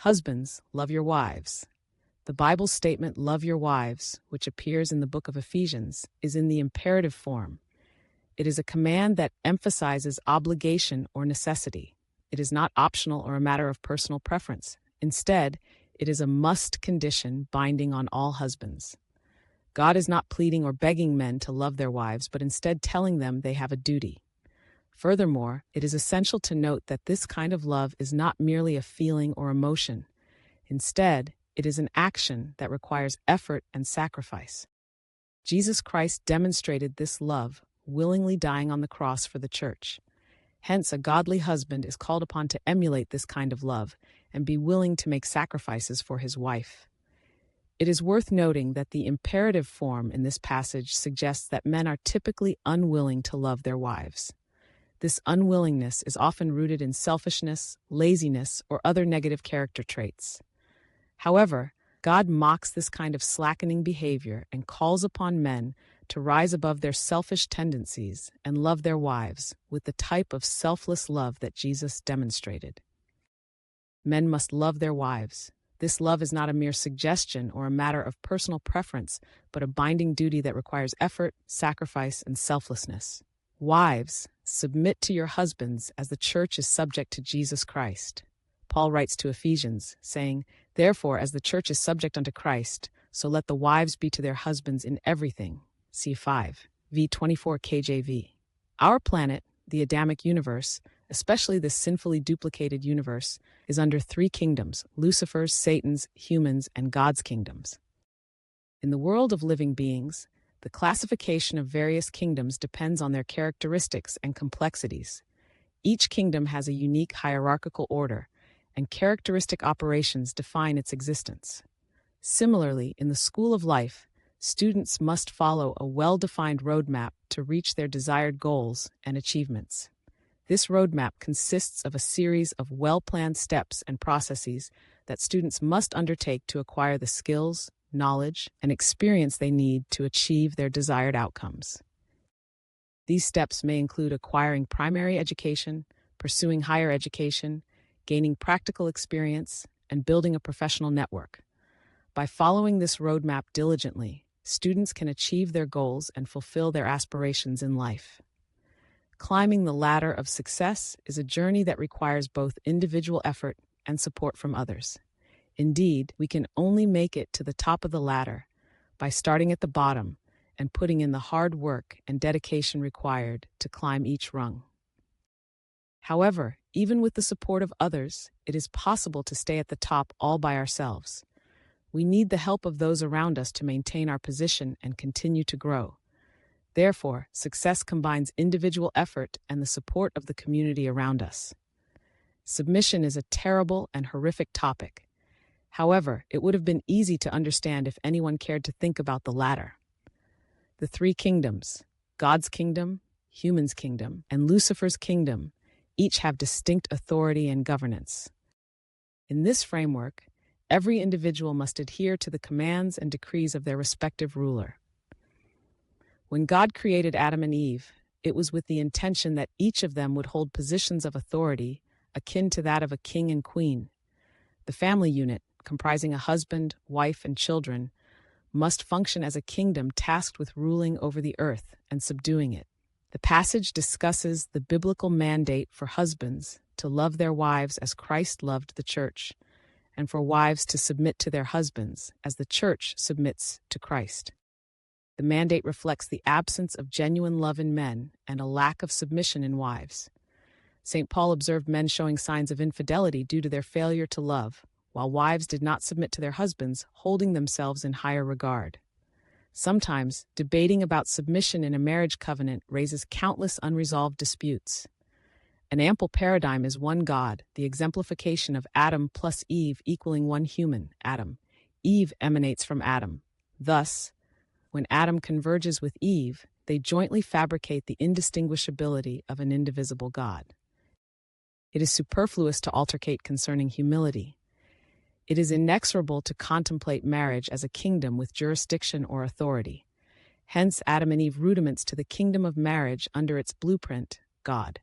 Husbands, love your wives. The Bible's statement, love your wives, which appears in the book of Ephesians, is in the imperative form. It is a command that emphasizes obligation or necessity. It is not optional or a matter of personal preference. Instead, it is a must condition binding on all husbands. God is not pleading or begging men to love their wives, but instead telling them they have a duty. Furthermore, it is essential to note that this kind of love is not merely a feeling or emotion. Instead, it is an action that requires effort and sacrifice. Jesus Christ demonstrated this love, willingly dying on the cross for the church. Hence, a godly husband is called upon to emulate this kind of love and be willing to make sacrifices for his wife. It is worth noting that the imperative form in this passage suggests that men are typically unwilling to love their wives. This unwillingness is often rooted in selfishness, laziness, or other negative character traits. However, God mocks this kind of slackening behavior and calls upon men to rise above their selfish tendencies and love their wives with the type of selfless love that Jesus demonstrated. Men must love their wives. This love is not a mere suggestion or a matter of personal preference, but a binding duty that requires effort, sacrifice, and selflessness. Wives, submit to your husbands as the church is subject to Jesus Christ. Paul writes to Ephesians, saying, "Therefore, as the church is subject unto Christ, so let the wives be to their husbands in everything." See 5, v24 KJV. Our planet, the Adamic universe, especially this sinfully duplicated universe, is under three kingdoms: Lucifer's, Satan's, humans, and God's kingdoms. In the world of living beings, the classification of various kingdoms depends on their characteristics and complexities. Each kingdom has a unique hierarchical order, and characteristic operations define its existence. Similarly, in the school of life, students must follow a well-defined roadmap to reach their desired goals and achievements. This roadmap consists of a series of well-planned steps and processes that students must undertake to acquire the skills, knowledge, and experience they need to achieve their desired outcomes. These steps may include acquiring primary education, pursuing higher education, gaining practical experience, and building a professional network. By following this roadmap diligently, students can achieve their goals and fulfill their aspirations in life. Climbing the ladder of success is a journey that requires both individual effort and support from others. Indeed, we can only make it to the top of the ladder by starting at the bottom and putting in the hard work and dedication required to climb each rung. However, even with the support of others, it is possible to stay at the top all by ourselves. We need the help of those around us to maintain our position and continue to grow. Therefore, success combines individual effort and the support of the community around us. Submission is a terrible and horrific topic. However, it would have been easy to understand if anyone cared to think about the latter. The three kingdoms, God's kingdom, human's kingdom, and Lucifer's kingdom, each have distinct authority and governance. In this framework, every individual must adhere to the commands and decrees of their respective ruler. When God created Adam and Eve, it was with the intention that each of them would hold positions of authority akin to that of a king and queen. The family unit, comprising a husband, wife, and children, must function as a kingdom tasked with ruling over the earth and subduing it. The passage discusses the biblical mandate for husbands to love their wives as Christ loved the church, and for wives to submit to their husbands as the church submits to Christ. The mandate reflects the absence of genuine love in men and a lack of submission in wives. St. Paul observed men showing signs of infidelity due to their failure to love, while wives did not submit to their husbands, holding themselves in higher regard. Sometimes, debating about submission in a marriage covenant raises countless unresolved disputes. An ample paradigm is one God, the exemplification of Adam plus Eve equaling one human, Adam. Eve emanates from Adam. Thus, when Adam converges with Eve, they jointly fabricate the indistinguishability of an indivisible God. It is superfluous to altercate concerning humility. It is inexorable to contemplate marriage as a kingdom with jurisdiction or authority. Hence, Adam and Eve rudiments to the kingdom of marriage under its blueprint, God.